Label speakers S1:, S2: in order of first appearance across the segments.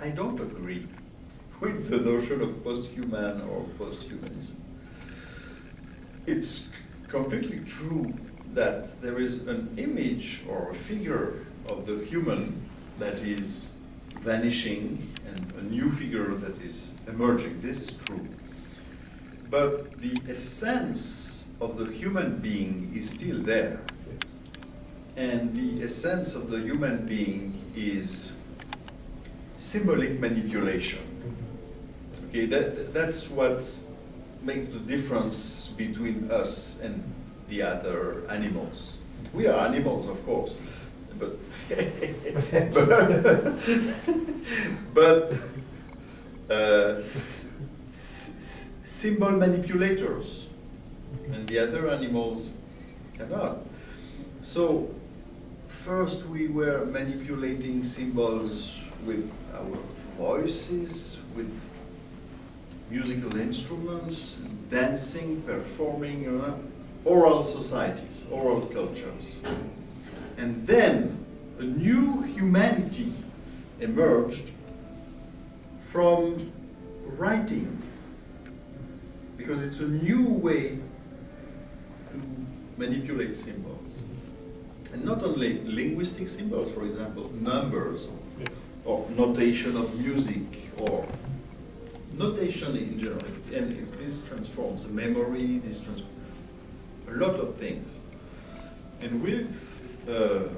S1: I don't agree with the notion of post-human or post-humanism. It's completely true that there is an image or a figure of the human that is vanishing and a new figure that is emerging. This is true. But the essence of the human being is still there. And the essence of the human being is symbolic manipulation. Okay, that's what makes the difference between us and the other animals. We are animals, of course, but symbol manipulators, and the other animals cannot. So first we were manipulating symbols with our voices, with musical instruments, dancing, performing, oral societies, oral cultures. And then a new humanity emerged from writing, because it's a new way to manipulate symbols. And not only linguistic symbols, for example, numbers, or notation of music, or notation in general. And this transforms memory, this transforms a lot of things. And with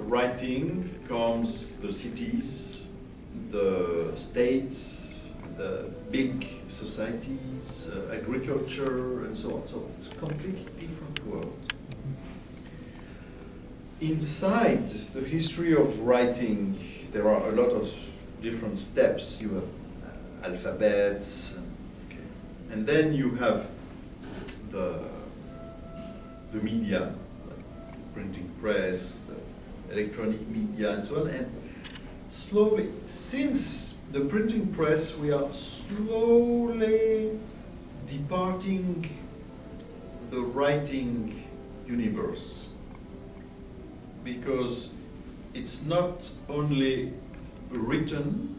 S1: writing comes the cities, the states, the big societies, agriculture, and so on. So it's a completely different world. Inside the history of writing, there are a lot of different steps. You have alphabets, okay. And then you have the media, the printing press, the electronic media, and so on. And slowly, since the printing press, we are slowly departing the writing universe, because it's not only written,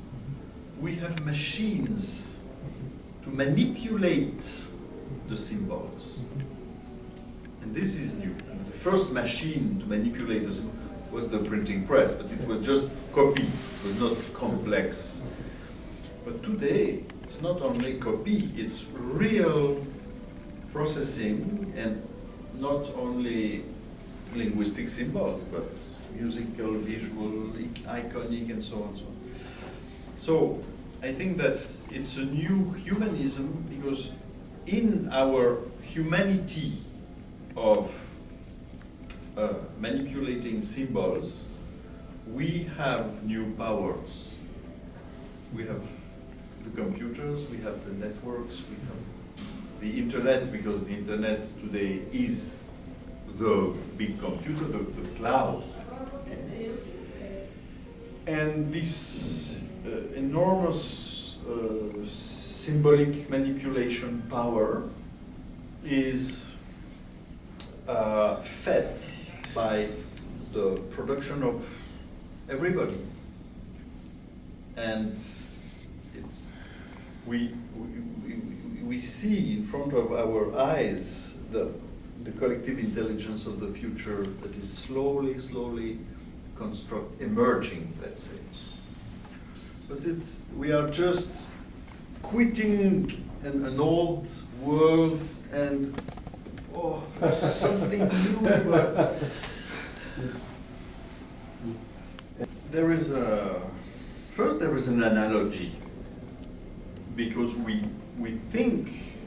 S1: we have machines to manipulate the symbols. And this is new. And the first machine to manipulate the symbol was the printing press, but it was just copy, it was not complex. But today, it's not only copy, it's real processing, and not only linguistic symbols, but musical, visual, iconic, and so on and so on. So I think that it's a new humanism, because in our humanity of manipulating symbols, we have new powers. We have the computers, we have the networks, we have the internet, because the internet today is the big computer, the cloud. And this enormous symbolic manipulation power is fed by the production of everybody. And it's, we see in front of our eyes the collective intelligence of the future that is slowly emerging, let's say. But we are just quitting an old world and something new. There is first there is an analogy, because we think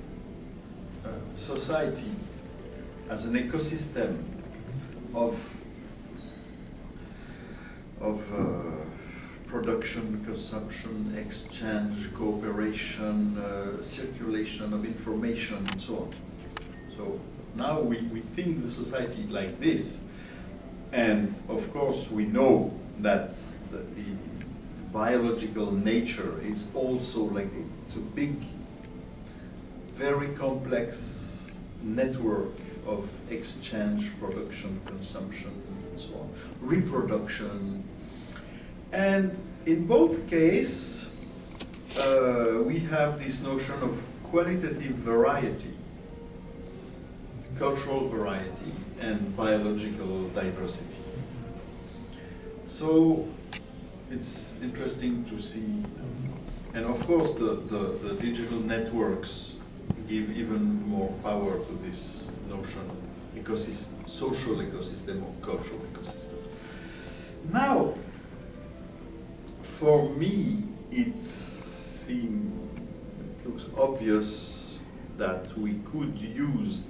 S1: society as an ecosystem of production, consumption, exchange, cooperation, circulation of information, and so on. So now we think the society like this, and of course we know that the biological nature is also like this. It's a big, very complex network of exchange, production, consumption, and so on, reproduction. And in both cases, we have this notion of qualitative variety, cultural variety, and biological diversity. So it's interesting to see, and of course the digital networks give even more power to this notion of social ecosystem or cultural ecosystem. Now, for me, it looks obvious that we could use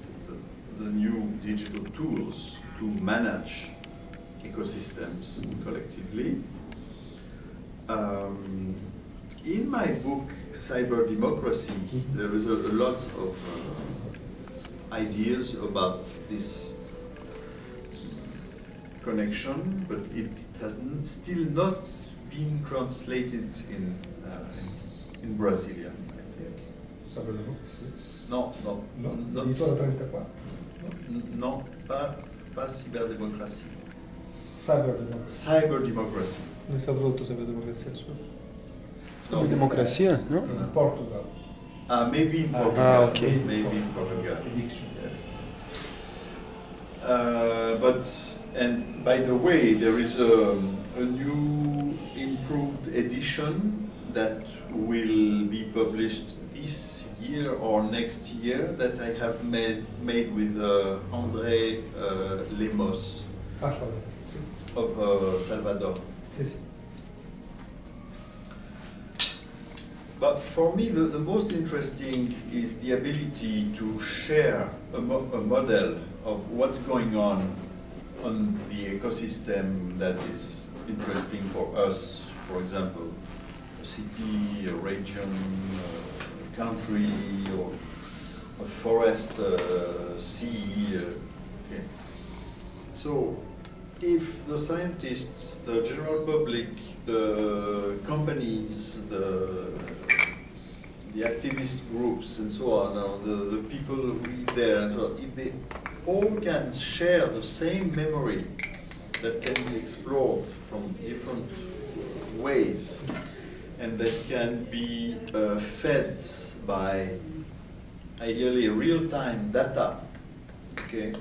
S1: the new digital tools to manage ecosystems collectively. In my book, Cyber Democracy, there is a lot of ideas about this connection, but it has still not been translated in Brazilian, I think.
S2: Cyber Democracy?
S1: Non, non, pas cyberdémocratie. Cyber Democracy.
S3: Non è stato tradotto Cyber Democrazia sua?
S1: No.
S4: Democrazia? No?
S2: In Portugal.
S1: Maybe in Portugal.
S4: Okay.
S1: Maybe in Portugal.
S2: Ediction.
S1: Yes. And by the way, there is a new improved edition that will be published this year or next year that I have made with André Lemos of Salvador. But for me, the most interesting is the ability to share a model of what's going on the ecosystem that is interesting for us. For example, a city, a region, a country, or a forest, sea. Okay. So, if the scientists, the general public, the companies, the activist groups and so on, or the people who live there, and so on, if they all can share the same memory that can be explored from different ways, and that can be fed by ideally real-time data, okay,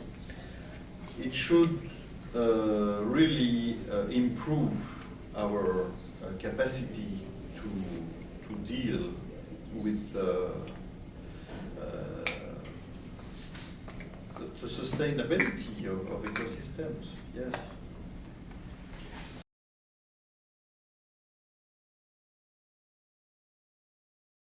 S1: it should really improve our capacity to deal with the sustainability of ecosystems. Yes.